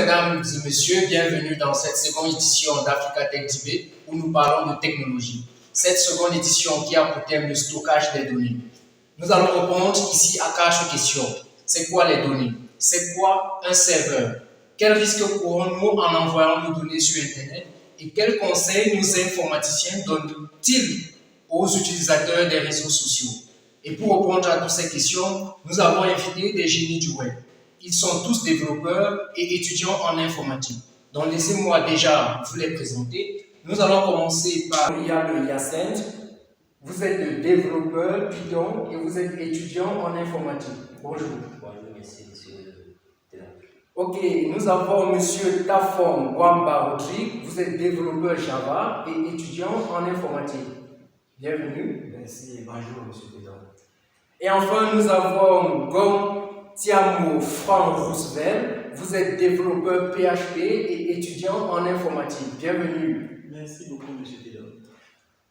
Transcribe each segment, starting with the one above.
mesdames et messieurs, bienvenue dans cette seconde édition d'Africa Tech Debate où nous parlons de technologie. Cette seconde édition qui a pour thème le stockage des données. Nous allons répondre ici à 4 questions. C'est quoi les données? C'est quoi un serveur? Quels risques courons-nous en envoyant nos données sur Internet? Et quels conseils nos informaticiens donnent-ils aux utilisateurs des réseaux sociaux? Et pour répondre à toutes ces questions, nous avons invité des génies du web. Ils sont tous développeurs et étudiants en informatique. Donc laissez-moi déjà vous les présenter. Nous allons commencer par Yacinthe. Vous êtes développeur Python et vous êtes étudiant en informatique. Bonjour. Bonjour, merci, monsieur. Ok, nous avons monsieur Tafon Wamba Rodrigue. Vous êtes développeur Java et étudiant en informatique. Bienvenue. Merci, bonjour, monsieur le président. Et enfin, nous avons Gom Tiamo Franck Roosevelt. Vous êtes développeur PHP et étudiant en informatique. Bienvenue. Merci beaucoup, monsieur le président.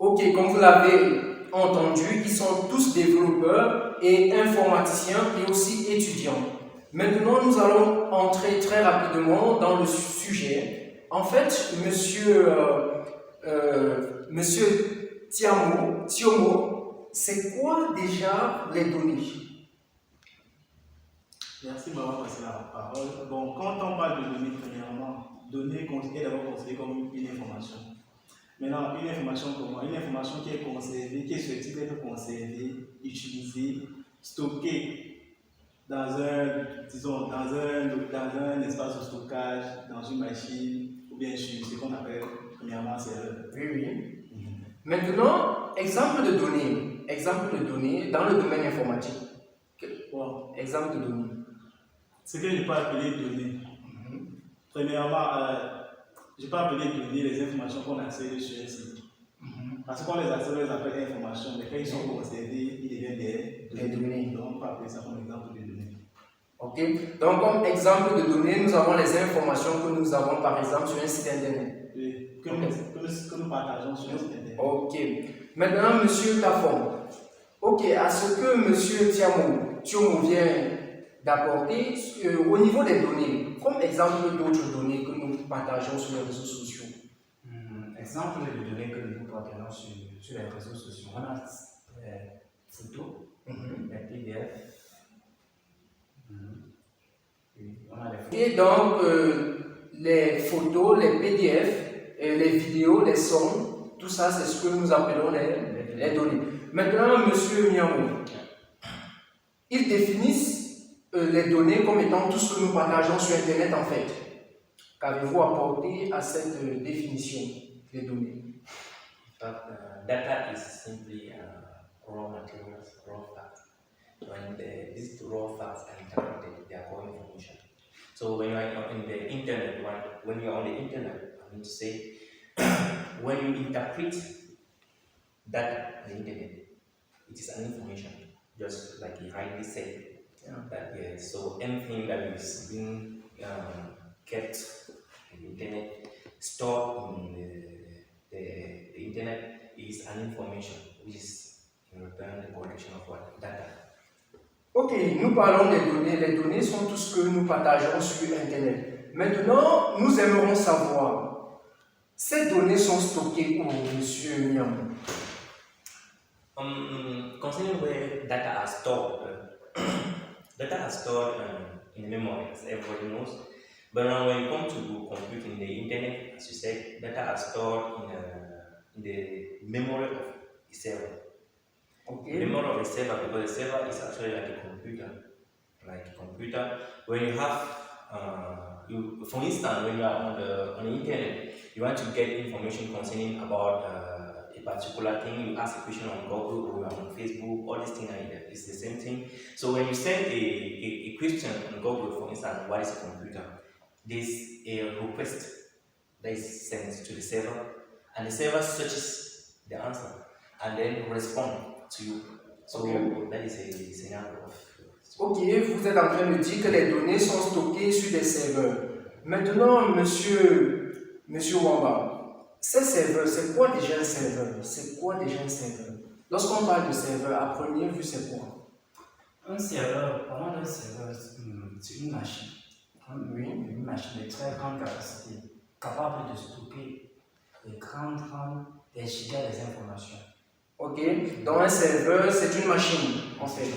Ok, comme vous l'avez entendu, ils sont tous développeurs et informaticiens et aussi étudiants. Maintenant, nous allons entrer très rapidement dans le sujet. En fait, monsieur Tiomo, c'est quoi déjà les données? Merci de m'avoir passé la parole. Bon, quand on parle de données, premièrement, données est d'abord considérée comme une information. Maintenant, une information comment? Une information qui est conservée, qui est susceptible d'être conservée, utilisée, stockée dans un espace de stockage, dans une machine, ou bien sur ce qu'on appelle premièrement un serveur. Oui. Maintenant, exemple de données dans le domaine informatique. Bon. Exemple de données. Ce que je peux appeler données. Premièrement, je peux appeler données les informations qu'on accède sur un site. Parce qu'on les accède, on les appelle informations, mais quand ils sont conservés, ils deviennent des données. Donc, on peut appeler ça comme exemple de données. Ok. Donc, comme exemple de données, nous avons les informations que nous avons par exemple sur un site internet. Oui, que nous partageons sur un site internet. Ok. Maintenant, monsieur Tafon. Ok, à ce que monsieur Tiomo vient d'apporter, au niveau des données, comme exemple d'autres données que nous partageons sur les réseaux sociaux. Exemple de données que nous partageons sur les réseaux sociaux, on a les photos, les PDF. Et donc, les photos, les PDF, les vidéos, les sons, tout ça, c'est ce que nous appelons les données. Maintenant, monsieur Miamou, ils définissent les données comme étant tout ce que nous partageons sur Internet en fait. Qu'avez-vous apporté à cette définition des données? Data is simply raw materials, raw facts. When these raw facts are interpreted, they are raw information. So when you are in the internet, when you are on the internet, I mean to say, when you interpret data on the internet, it is an information, just like you rightly said. That so anything that is being kept on the internet, stored in the internet, is an information, which is in return the collection of what? Data. Ok, nous parlons des données. Les données sont tout ce que nous partageons sur Internet. Maintenant, nous aimerons savoir, ces données sont stockées où, monsieur Miam? Concerning where data are stored, data are stored in memory, as everybody knows. But when you come to computing the internet, as you said, data are stored in the memory of the server. Okay. The memory of the server, because the server is actually like a computer. Like a computer, when you have, for instance, when you are on the internet, you want to get information concerning about a particular thing, you ask a question on Google or on Facebook, all these things is the same thing. So when you send a question on Google, for instance, what is a computer? There's a request that is sent to the server, and the server searches the answer and then respond to you. So that is a scenario of. Ok, vous êtes en train de dire que les données sont stockées sur des serveurs. Maintenant, monsieur Wamba, ces serveurs, c'est quoi déjà un serveur? Lorsqu'on parle de serveur, à première vue, c'est quoi? Un serveur, parlant d'un serveur, c'est une machine. Oui, une machine de très grande capacité, capable de stocker des gigas des informations. Ok, dans un serveur, c'est une machine, en fait,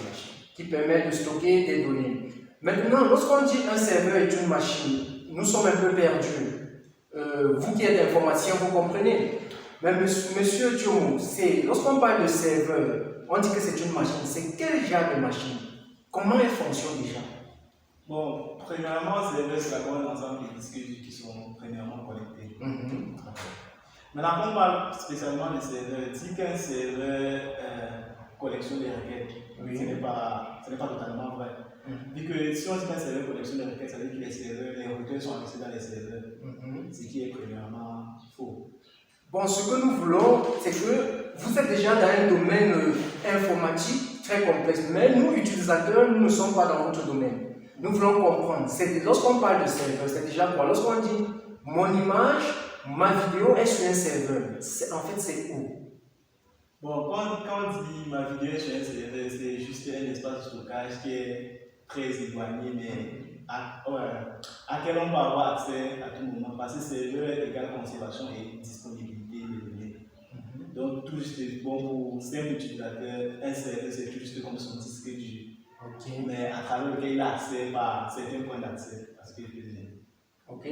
qui permet de stocker des données. Maintenant, lorsqu'on dit un serveur est une machine, nous sommes un peu perdus. Vous qui êtes informaticien, vous comprenez. Mais monsieur Thiomo, lorsqu'on parle de serveur, on dit que c'est une machine. C'est quel genre de machine? Comment elle fonctionne déjà? Bon, premièrement, c'est la grande ensemble des disques qui sont premièrement connectés. Maintenant, on parle spécialement des serveurs. Dit qu'un serveur collectionne des requêtes, ce n'est pas totalement vrai. Vu que si on dit qu'un serveur collectionne des requêtes, ça veut dire que les requêtes sont enregistrées dans les serveurs, ce qui est premièrement faux. Bon, ce que nous voulons, c'est que vous êtes déjà dans un domaine informatique très complexe, mais nous, utilisateurs, nous ne sommes pas dans notre domaine. Nous voulons comprendre. Lorsqu'on parle de serveur, c'est déjà quoi? Lorsqu'on dit mon image, ma vidéo est sur un serveur, en fait, c'est où? Bon, quand on dit ma vidéo est sur un serveur, c'est juste un espace de stockage qui est très éloigné, mais à quel on peut avoir accès à tout moment, parce que serveur égale conservation et disponibilité des données. Donc, tout juste bon pour simple utilisateur, un serveur c'est tout juste comme son disque dur. Mais à travers lequel il a accès par certains points d'accès à ce qu'il faisait. Ok.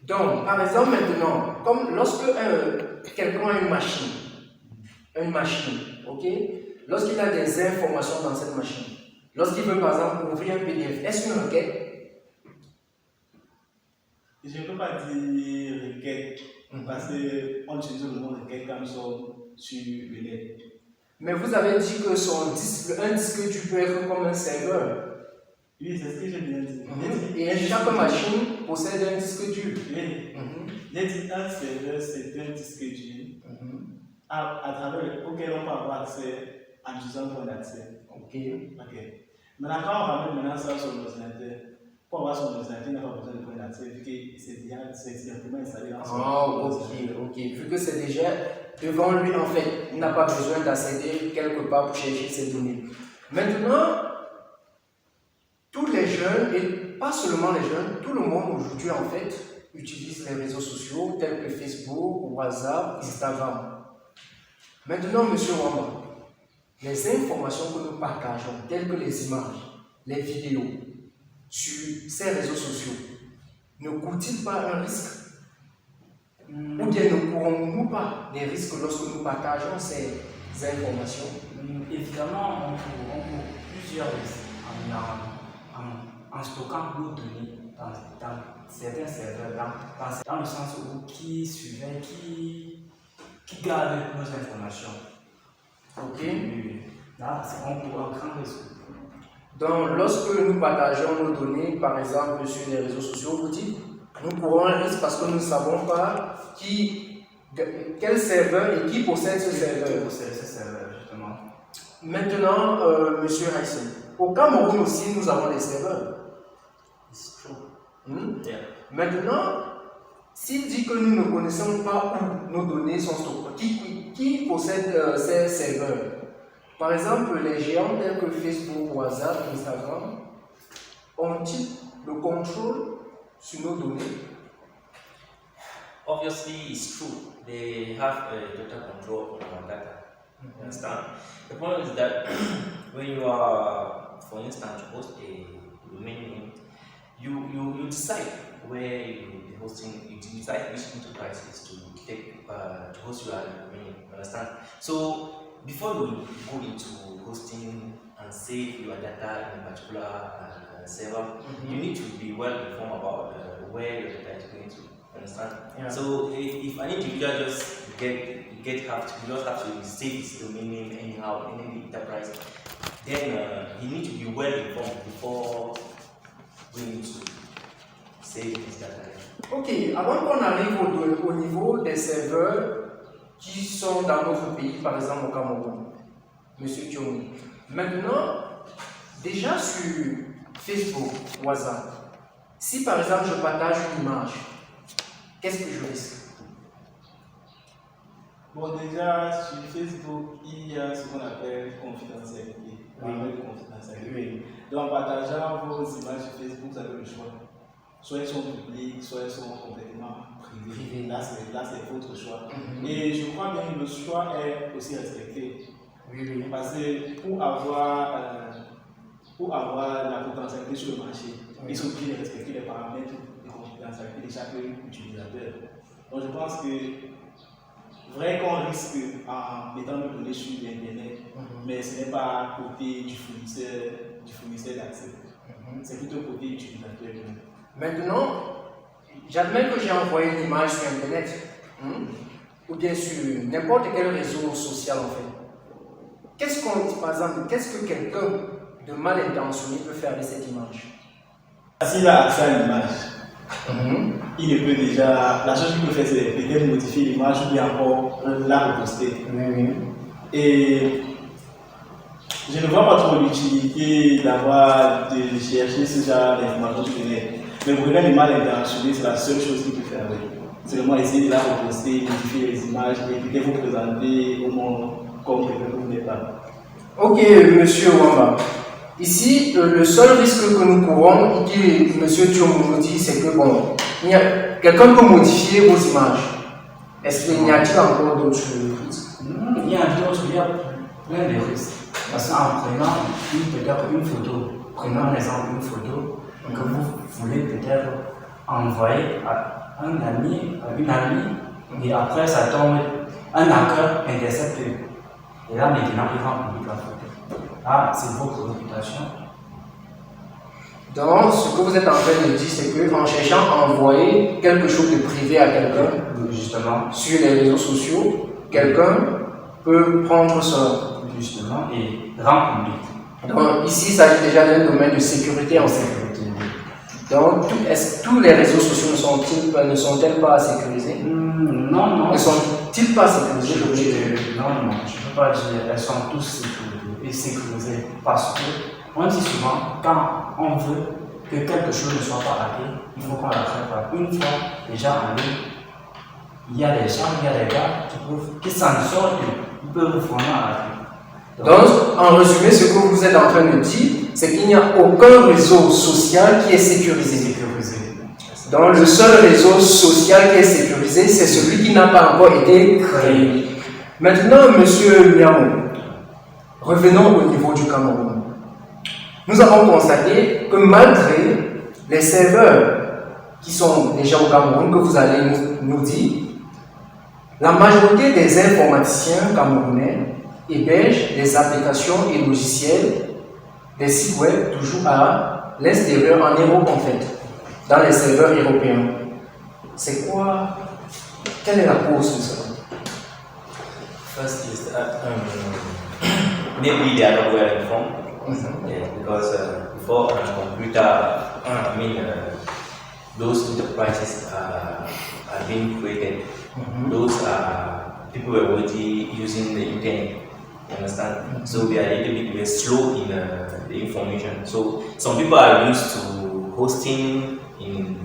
Donc, par exemple, maintenant, comme lorsque quelqu'un a une machine, ok, lorsqu'il a des informations dans cette machine, lorsqu'il veut par exemple ouvrir un PDF, est-ce une requête? Je ne peux pas dire requête, parce qu'on utilise le mot requête comme ça sur le net. Mais vous avez dit que un disque dur peut être comme un serveur. Oui, c'est ce que j'ai bien dit. Et chaque machine possède un disque dur. Oui. J'ai dit un serveur, c'est un disque dur à travers lequel on peut avoir accès en utilisant un point d'accès. Ok. Maintenant, quand on ramène ça sur l'ordinateur, pour avoir son ordinateur, il n'a pas besoin de point d'accès, vu que c'est directement installé dans son ordinateur. Ok. Vu que c'est déjà devant lui, en fait, il n'a pas besoin d'accéder quelque part pour chercher ses données. Maintenant, tous les jeunes, et pas seulement les jeunes, tout le monde aujourd'hui, en fait, utilise les réseaux sociaux tels que Facebook, WhatsApp, Instagram. Maintenant, monsieur Wamba, les informations que nous partageons, telles que les images, les vidéos, sur ces réseaux sociaux, ne coûtent-ils pas un risque? Ou bien ne courons-nous pas des risques lorsque nous partageons ces informations? Évidemment, on court plusieurs risques en stockant nos données dans certains serveurs, dans le sens où qui surveille, qui garde nos informations. Ok. Là, on court un grand risque. Donc, lorsque nous partageons nos données, par exemple sur les réseaux sociaux, vous dites, nous courons un risque parce que nous ne savons pas quel serveur et qui possède ce serveur. Qui possède ce serveur, justement. Maintenant, monsieur Haïssen, au Cameroun aussi, nous avons des serveurs. It's true. Maintenant, s'il dit que nous ne connaissons pas où nos données sont stockées, qui possède ces serveurs? Par exemple, les géants tels que Facebook, WhatsApp, Instagram, ont-ils le contrôle sur nos données? Obviously, it's true. They have total control on our data. You understand? The point is that when you are, for instance, host a domain name, you decide where you will be hosting. You decide which enterprises to take to host your domain. You understand? So before you go into hosting and save your data in a particular server, you need to be well informed about where your data is going to. Understand? Yeah. So if an individual just you just have to save his domain name anyhow in any enterprise, then he needs to be well informed before going to save his data. Ok, avant qu'on arrive au niveau des serveurs qui sont dans notre pays, par exemple au Cameroun, monsieur Thiomi. Maintenant, déjà sur Facebook, WhatsApp, si par exemple je partage une image, qu'est-ce que je risque? Bon, déjà, sur Facebook, il y a ce qu'on appelle confidentialité. Oui. Donc, en partageant vos images sur Facebook, vous avez le choix. soit elles sont publiques, soit elles sont complètement privées. Là, c'est votre choix. Et je crois bien que le choix est aussi respecté. Oui. Parce que pour avoir la potentialité sur le marché, il faut bien respecter les paramètres de confidentialité de chaque utilisateur. Donc je pense que vrai qu'on risque en mettant nos données sur Internet, mais ce n'est pas côté du fournisseur d'accès. C'est plutôt côté utilisateur. Maintenant, j'admets que j'ai envoyé une image sur Internet, ou bien sur n'importe quel réseau social en fait. Par exemple, qu'est-ce que quelqu'un de mal intentionné peut faire avec cette image? S'il a accès à l'image, il ne peut déjà. La chose qu'il peut faire, c'est peut-être modifier l'image ou bien encore la reposter. Et je ne vois pas trop l'utilité de chercher ce genre d'informations sur le net. Mais pour quelqu'un de mal intentionné, c'est la seule chose qu'il peut faire avec. C'est vraiment essayer de la reposter, modifier les images et peut-être vous présenter au monde comme quelqu'un que vous n'êtes pas. Ok, monsieur Wamba. Ici, le seul risque que nous courons, et que monsieur Thiomo nous dit, c'est que bon, quelqu'un peut modifier vos images. Est-ce qu'il y a-t-il encore d'autres risques? Il y a plein de risques. Parce qu'en prenant peut-être une photo, prenons l'exemple d'une photo que vous voulez peut-être envoyer à un ami, à une amie, et après ça tombe, un hacker intercepte. Et là maintenant il rend public la photo. Ah, c'est votre réputation. Donc, ce que vous êtes en train de dire, c'est qu'en cherchant à envoyer quelque chose de privé à quelqu'un, justement, sur les réseaux sociaux, quelqu'un peut prendre ça. Justement, et rend public. Donc, ici, il s'agit déjà d'un domaine de sécurité en sécurité. Donc, tous les réseaux sociaux ne sont-elles pas sécurisés? Non. Ne sont-ils pas sécurisés? Non, je ne peux pas dire elles sont tous sécurisées parce qu'on dit souvent, quand on veut que quelque chose ne soit pas hacké, il faut qu'on la prépare. Une fois déjà en ligne, il y a des gens, il y a des gars qui s'en sortent, ils peuvent vraiment hacker. Donc, en résumé, ce que vous êtes en train de dire, c'est qu'il n'y a aucun réseau social qui est sécurisé. Donc, le seul réseau social qui est sécurisé, c'est celui qui n'a pas encore été créé. Maintenant, monsieur Miamou, revenons au niveau du Cameroun. Nous avons constaté que malgré les serveurs qui sont déjà au Cameroun, que vous allez nous dire, la majorité des informaticiens camerounais hébergent des applications et logiciels, des sites web toujours à l'extérieur, en Europe en fait, dans les serveurs européens. C'est quoi? Quelle est la cause de ça? First is that maybe they are not well informed. Yeah, because before on a computer, those enterprises are being created. Those people were already using the internet. You understand? So we are a little bit slow in the information. So some people are used to hosting in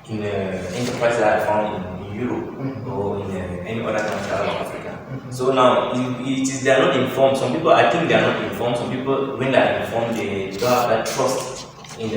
enterprises that are found in Europe or in any other country out of Africa. So now they are not informed. Some people, I think they are not informed. Some people, when they are informed, they don't have that trust in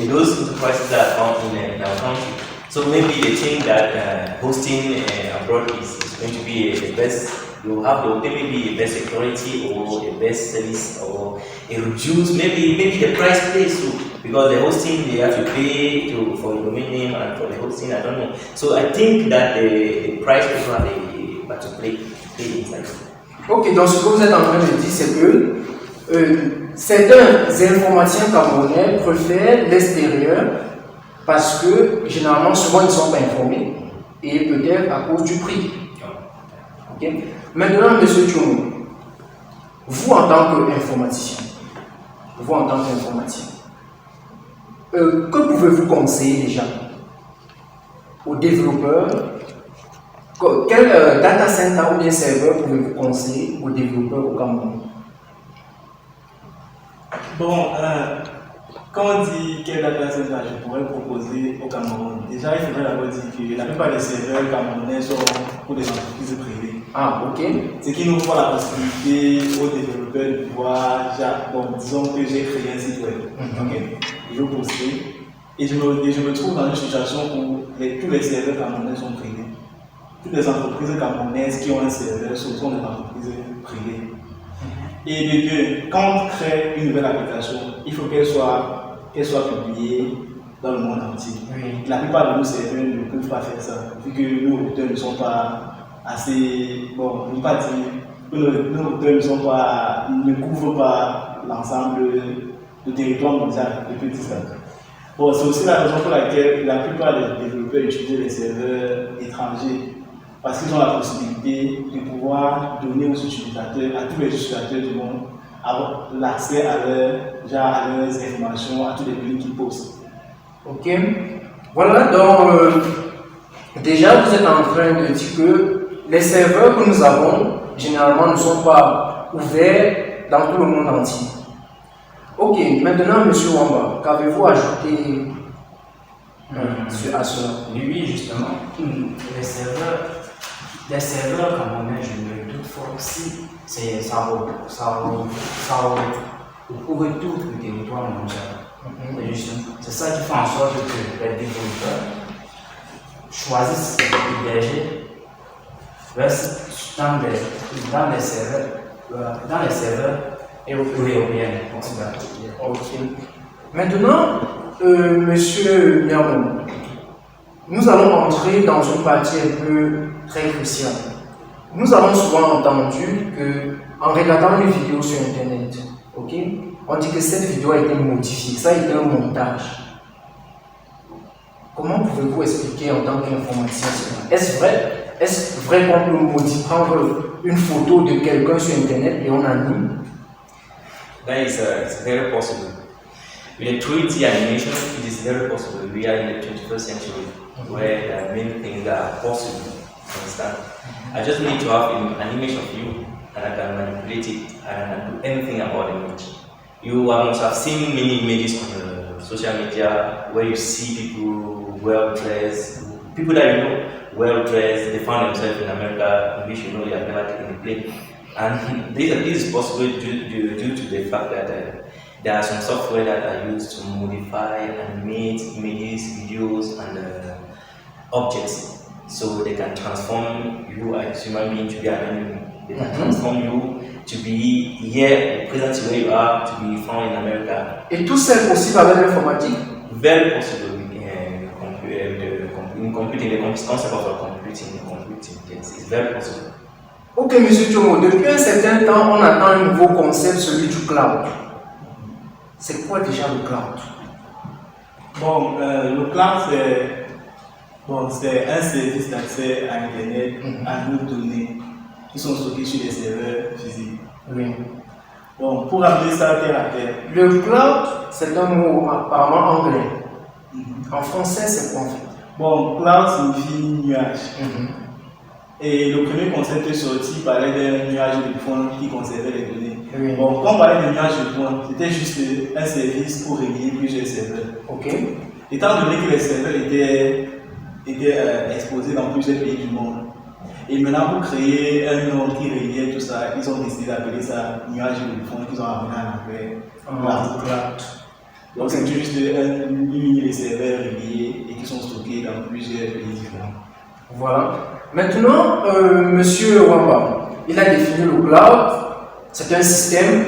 those enterprises that are found in our country. So maybe they think that hosting abroad is going to be the best. You have maybe the best security or the best service or a reduce maybe the price plays too, because the hosting they have to pay for the domain name and for the hosting, I don't know. So I think that the price people have to play inside. Ok, donc ce que vous êtes en train de dire, c'est que certains informaticiens camerounais préfèrent l'extérieur parce que généralement souvent ils ne sont pas informés et peut-être à cause du prix. Okay. Maintenant, monsieur Thiomo, vous en tant qu'informaticien, que pouvez-vous conseiller déjà aux développeurs? Quel data center ou bien serveur pouvez-vous conseiller aux développeurs au Cameroun? Bon, quand on dit quel data center je pourrais proposer au Cameroun, déjà il faudrait d'abord dire que la plupart des serveurs camerounais sont pour des entreprises privées. Ah, ok. Ce qui nous ouvre la possibilité aux développeurs de pouvoir, bon, disons que j'ai créé un site web. Okay. Je veux poster Et je me trouve dans une situation où tous les serveurs camerounais sont privés. Toutes les entreprises camerounaises qui ont un serveur, ce sont des entreprises privées. Et de deux, quand on crée une nouvelle application, il faut qu'elle soit publiée dans le monde entier. Oui. La plupart de nos serveurs ne peuvent pas faire ça, vu que nos routeurs ne sont pas assez. Bon, je ne vais pas dire que nos routeurs ne couvrent pas l'ensemble du territoire mondial depuis 10 ans. Bon, c'est aussi la raison pour laquelle la plupart des développeurs utilisent les serveurs étrangers, parce qu'ils ont la possibilité de pouvoir donner aux utilisateurs, à tous les utilisateurs du monde, l'accès à leurs informations, à tous les données qu'ils postent. Ok. Voilà, donc déjà vous êtes en train de dire que les serveurs que nous avons, généralement, ne sont pas ouverts dans tout le monde entier. Ok, maintenant, M. Wamba, qu'avez-vous ajouté à cela? Oui, justement, les serveurs camerounais, je me doute fort aussi, ça recouvre tout le territoire mondial. C'est ça qui fait en sorte que les développeurs choisissent d'héberger dans les serveurs européens. Ok. Maintenant, Monsieur Niamou, nous allons entrer dans une partie un peu très cruciale. Nous avons souvent entendu que, en regardant une vidéo sur Internet, ok, on dit que cette vidéo a été modifiée, ça a été un montage. Comment pouvez-vous expliquer en tant qu'informaticien cela? Est-ce vrai qu'on peut prendre une photo de quelqu'un sur Internet et on anime? That is it's very possible. With a 3D animation, it is very possible. We are in the 21st century where many things are possible. Understand? I just need to have an image of you and I can manipulate it and I can do anything about the image. You must have seen many images on social media where you see people well dressed, people that you know well dressed, they found themselves in America, in which you know they have never taken a plane. And this is possible due to the fact that there are some software that are used to modify and animate images, videos, and objects. So they can transform you as a human being to be an animal. They can transform you to be here, present where you are, to be found in America. Et tout ça est possible avec l'informatique? Very possible in computing, the concept of computing, yes, it's very possible. Ok, M. Tchomo, depuis un certain temps, on attend un nouveau concept, celui du cloud. C'est quoi déjà le cloud? Bon, le cloud, c'est un service d'accès à Internet, à nos données qui sont stockées sur des serveurs physiques. Oui. Bon, pour amener ça terre à terre. Le cloud, c'est un mot apparemment anglais. En français, c'est quoi en fait? Bon, cloud signifie nuage. Et le premier concept sorti parlait d'un nuage de points qui conservait les données. Oui. Bon, quand on parlait de nuage de points, c'était juste un service pour relier plusieurs serveurs. Ok. Étant donné que les serveurs étaient exposés dans plusieurs pays du monde, et maintenant pour créer un nom qui reliait tout ça, ils ont décidé d'appeler ça nuage de points qu'ils ont amené en anglais. Cloud. Donc c'est juste une ligne de serveurs reliés et qui sont stockés dans plusieurs pays différents. Voilà. Maintenant, Monsieur Wamba, il a défini le cloud. C'est un système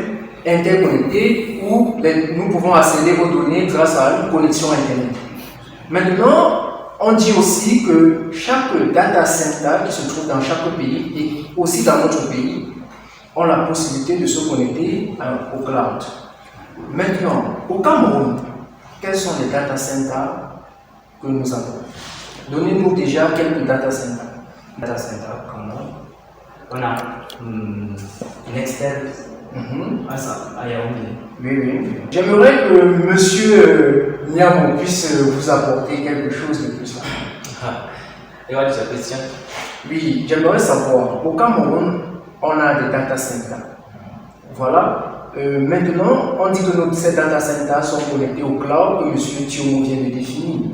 interconnecté où nous pouvons accéder aux données grâce à une connexion Internet. Maintenant, on dit aussi que chaque data center qui se trouve dans chaque pays et aussi dans notre pays ont la possibilité de se connecter au cloud. Maintenant, au Cameroun, quels sont les data centers que nous avons? Donnez-nous déjà quelques data centers. Data center Cameroun. On a Nextel à Yaoundé. Oui. J'aimerais que Monsieur Niamou puisse vous apporter quelque chose de plus. Et what is your question? Oui, j'aimerais savoir, au Cameroun, on a des data centers. Voilà. Maintenant, on dit que ces data centers sont connectés au cloud que M. Tchomo vient de définir.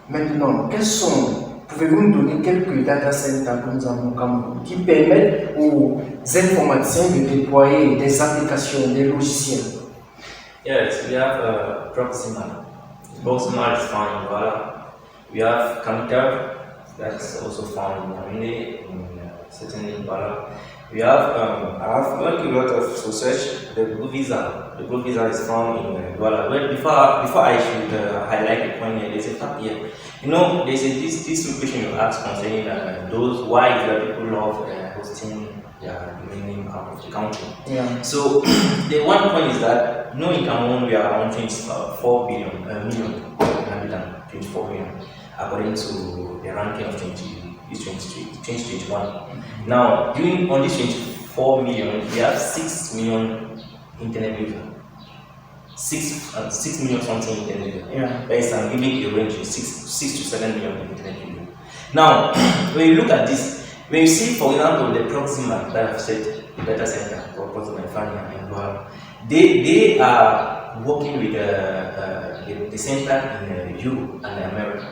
Maintenant, pouvez-vous nous donner quelques data centers que nous avons au Cameroun qui permettent aux informaticiens de déployer des applications, des logiciels? Yes, we have Proxima. Proximal is found in Douala. We have Camtel, that's also found in Yaoundé, certainly in Douala. We have, I have worked a lot of research. The Blue Visa. The Blue Visa is found in Douala. Well, before I should highlight the point here, there's a fact here. You know, there's this question you asked concerning those why the people love hosting their domain name out of the country. Yeah. So the one point is that, you know, in Cameroon we are around 24 million inhabitants, 24 million, according to the ranking of 2021. Now, on this 24 million, we have 6 million internet users. 6 million something internet users. Yeah. That is, I'm giving a range of 6 to 7 million internet users. Now, when you look at this, when you see, for example, the Proxima that I've said, the data center for Proxima and Douala, they are working with the center in Europe and America.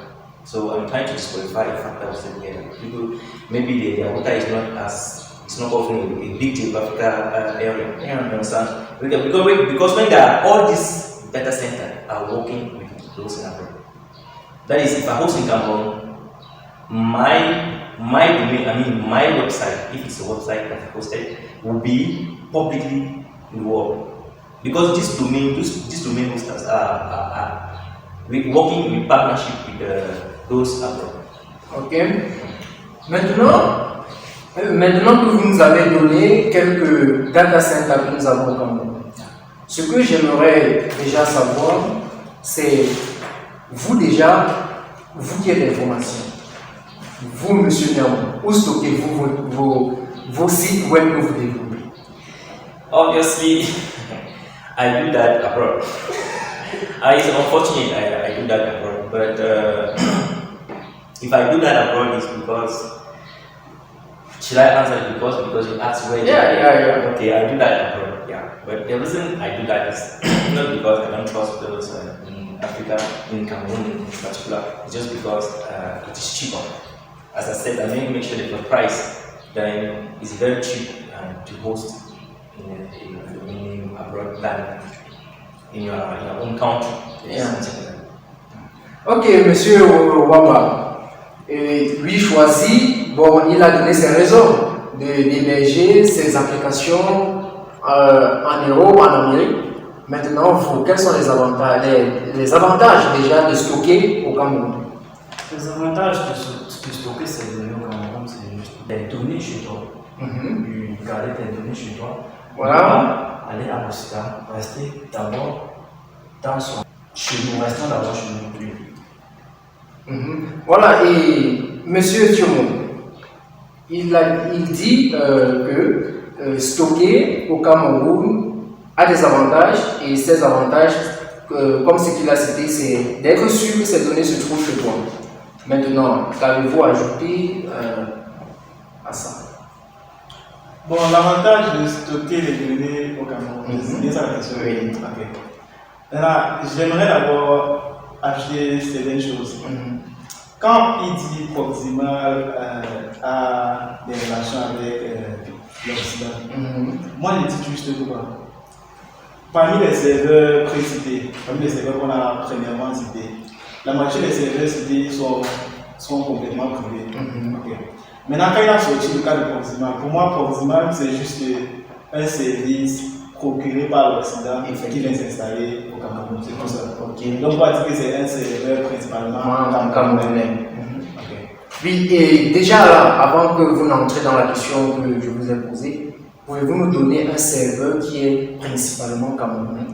So I'm trying to disqualify the fact that I said people maybe their water is not often a big geographical area. Yeah. You understand? Because when there are all these data centers are working with those in Africa. That is, if I host in Cameroon, my domain, I mean my website, if it's a website that I hosted, will be publicly in the world. Because this domain hosters are working in partnership with those abroad. Ok. Maintenant que vous nous avez donné quelques data centers que nous avons au Cameroun, ce que j'aimerais déjà savoir, c'est vous qui êtes l'information, vous, monsieur Niamou, où stockez-vous vos sites web que vous développez? Obviously, I do that abroad. It's unfortunate I do that abroad, but if I do that abroad, it's because. Should I answer because you asked where? Yeah. Okay, I do that abroad. Yeah, but the reason I do that is not because I don't trust those in Africa, in Cameroon in particular. It's just because it is cheaper. As I said, I make sure that the price then is very cheap to host in abroad than in your own country. Yeah. Ok, monsieur Wamba. Lui choisit, bon, il a donné ses raisons d'héberger ses applications en Europe, en Amérique. Maintenant, vous, quels sont les avantages déjà de stocker au Cameroun? Les avantages de stocker ces données au Cameroun, c'est juste les données chez toi. Garder tes données chez toi. Voilà. Aller à l'Occident, rester d'abord chez nous, restons d'abord chez nous plus. Voilà, et monsieur Thiomo, il dit que stocker au Cameroun a des avantages, et ces avantages, comme ce qu'il a cité, c'est d'être sûr que ces données se trouvent chez toi. Maintenant, qu'avez-vous ajouté à ça? Bon, l'avantage de stocker les données au Cameroun, c'est bien ça la question. Oui. Okay. Là, j'aimerais d'abord acheter certaines choses. Quand il dit Proximal a des relations avec l'Occident, moi je dis juste quoi. Parmi les serveurs précités, parmi les serveurs qu'on a premièrement cités, la moitié des serveurs cités sont complètement privés. Okay. Maintenant, quand il a sorti le cas de Proximal, pour moi, Proximal c'est juste un service procuré par l'Occident et qui vient s'installer au Cameroun. C'est tout ça. Okay. Donc, on va dire que c'est un serveur principalement camerounais. Okay. Oui, et déjà là, avant que vous n'entrez dans la question que je vous ai posée, pouvez-vous nous donner un serveur qui est principalement camerounais?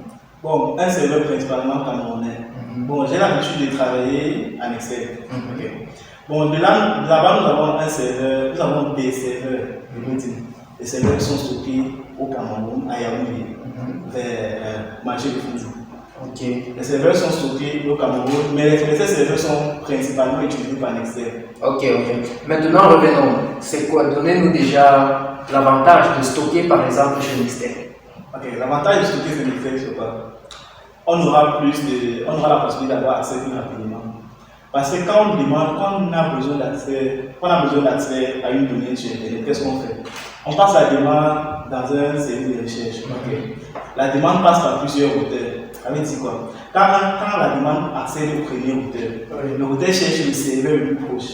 Bon, un serveur principalement camerounais. Bon, j'ai l'habitude de travailler en Excel. Okay. Bon, là-bas, nous avons un serveur, nous avons des serveurs de meeting. Les serveurs sont stockés au Cameroun, à Yaoundé, vers marché de Fouzi. Okay. Les serveurs sont stockés au Cameroun, mais ces serveurs sont principalement utilisés par Excel. Ok. Maintenant, revenons. C'est quoi? Donnez-nous déjà l'avantage de stocker, par exemple, chez Nextel. Ok, l'avantage de stocker chez Nextel, c'est quoi? On aura la possibilité d'avoir accès plus rapidement. Parce que quand on a besoin d'accès à une donnée sur Internet, qu'est-ce qu'on fait? On passe la demande dans un service de recherche. Okay. La demande passe par plusieurs routeurs. Ça veut dire quoi? Quand la demande accède au premier routeur, le routeur cherche le serveur le plus proche.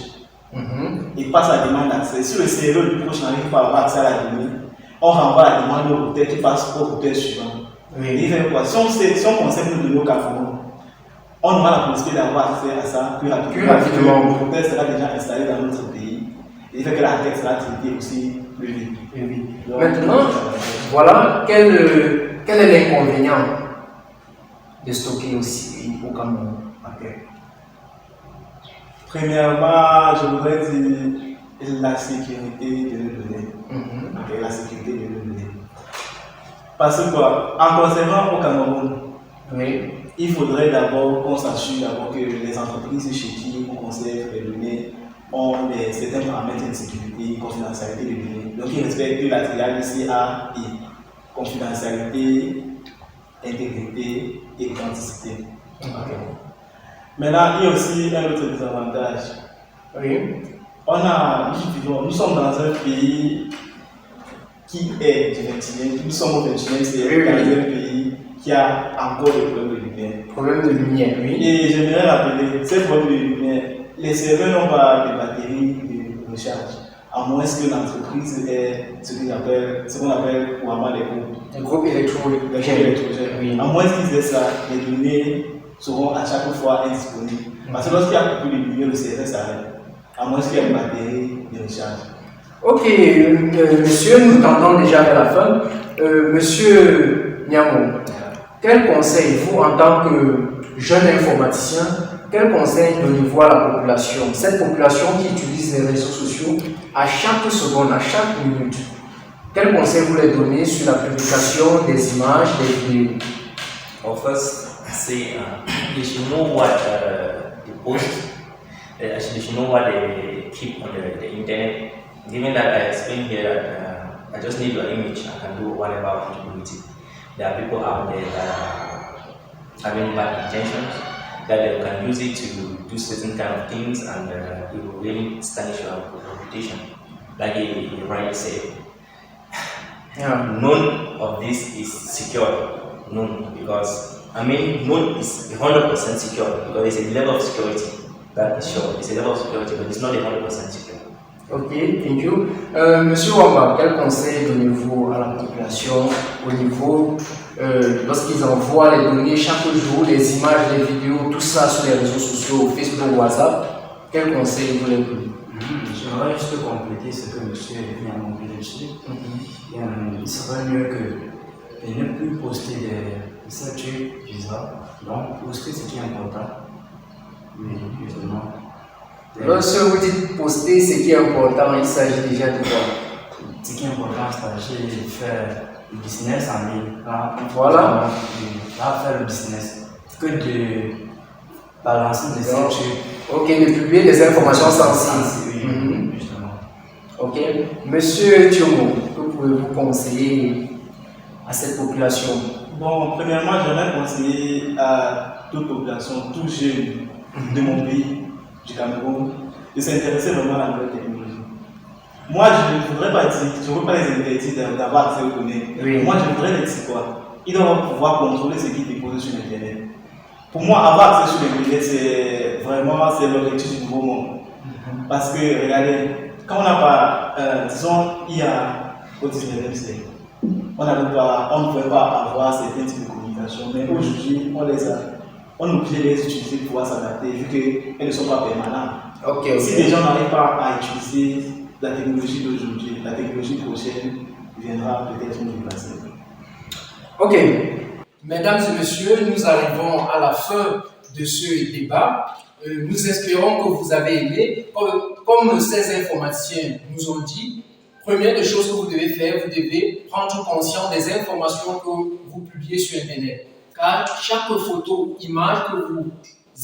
Il passe la demande d'accès. Si le serveur le plus proche n'arrive pas à avoir accès à la donnée, on renvoie la demande au routeur qui passe au routeur suivant. Et il fait quoi? Si on conserve nos données au Cameroun, on aura la possibilité d'avoir accès à ça plus rapidement. Le routeur sera déjà installé dans notre pays. Et il fait que la requête sera traitée aussi plus vite. Donc, maintenant, voilà, quel est l'inconvénient de stocker aussi au Cameroun? Premièrement, je voudrais dire la sécurité de nos données. La sécurité de nos données. Parce que quoi, en conservant au Cameroun, il faudrait d'abord qu'on s'assure que les entreprises chez qui on conserve les données ont certains paramètres de sécurité, confidentialité des données. Donc ils respectent la triade CAI, confidentialité, intégrité et authenticité. Maintenant, il y a aussi un autre désavantage. Nous sommes dans un pays qui est du 21e, nous sommes au 21e siècle, dans un pays qui a encore des problèmes de lumière. Problème de lumière, oui. Et j'aimerais rappeler, ces problèmes de lumière, les serveurs n'ont pas de batterie de recharge, à moins que l'entreprise ait ce qu'on appelle couramment les groupes électrogènes. Oui. À moins qu'ils aient ça, les données seront à chaque fois indisponibles. Parce que lorsqu'il y a plus de lumière, le serveur s'arrête. À moins qu'il y ait une batterie de recharge. Ok, monsieur, nous tendons déjà vers la fin. Monsieur Niamo, quel conseil, vous en tant que jeune informaticien, quel conseil donnez-vous à la population, cette population qui utilise les réseaux sociaux à chaque seconde, à chaque minute? Quel conseil vous les donnez sur la publication des images, des vidéos? First, say they should know what they post. They should know what they keep on the internet. Given that I explained here that I just need your image, I can do whatever I want to do with it. There are people out there that are having bad intentions, that they can use it to do certain kind of things, and it will really tarnish your reputation. Like you rightly said, none of this is secure. None, because none is 100% secure, because there's a level of security that is sure. It's a level of security, but it's not 100% secure. Ok, thank you. Monsieur Wamba, quel conseil donnez-vous à la population au niveau, lorsqu'ils envoient les données chaque jour, les images, les vidéos, tout ça sur les réseaux sociaux, Facebook, WhatsApp, quel conseil vous les donnez? J'aimerais juste compléter ce que monsieur vient de montrer dessus. Il serait mieux que de ne plus poster des trucs bizarres, donc poster ce qui est important. Oui, justement. Lorsque vous dites poster ce qui est important, il s'agit déjà de quoi? Ce qui est important, c'est de faire le business en ligne. Voilà. Là, faire le business. Que de balancer des trucs. Ok, de publier des informations sensibles. Oui, justement. Ok. Monsieur Thiomo, que pouvez-vous conseiller à cette population? Bon, premièrement, j'aimerais conseiller à toute population, tout jeune de mon pays, du Cameroun, de s'intéresser vraiment à la nouvelle technologie. Moi, je ne voudrais pas dire, je ne veux pas les interdire d'avoir accès aux données. Oui. Moi, je voudrais les dire quoi? Ils doivent pouvoir contrôler ce qui est déposé sur Internet. Pour moi, avoir accès sur Internet, c'est vraiment l'objectif du nouveau monde. Parce que, regardez, quand on n'a pas, disons, IA au 19e siècle, on ne pouvait pas avoir certains types de communication, mais aujourd'hui, on les a. On est obligé de les utiliser pour pouvoir s'adapter, vu qu'elles ne sont pas permanentes. Si les gens n'arrivent pas à utiliser la technologie d'aujourd'hui, la technologie prochaine viendra peut-être nous dépasser. Ok. Mesdames et messieurs, nous arrivons à la fin de ce débat. Nous espérons que vous avez aimé. Comme ces informaticiens nous ont dit, première des choses que vous devez faire, vous devez prendre conscience des informations que vous publiez sur Internet. Car chaque photo, image que vous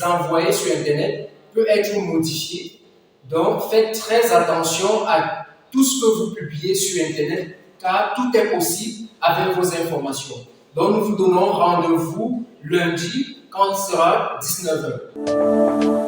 envoyez sur Internet peut être modifiée. Donc, faites très attention à tout ce que vous publiez sur Internet, car tout est possible avec vos informations. Donc, nous vous donnons rendez-vous lundi quand il sera 19h.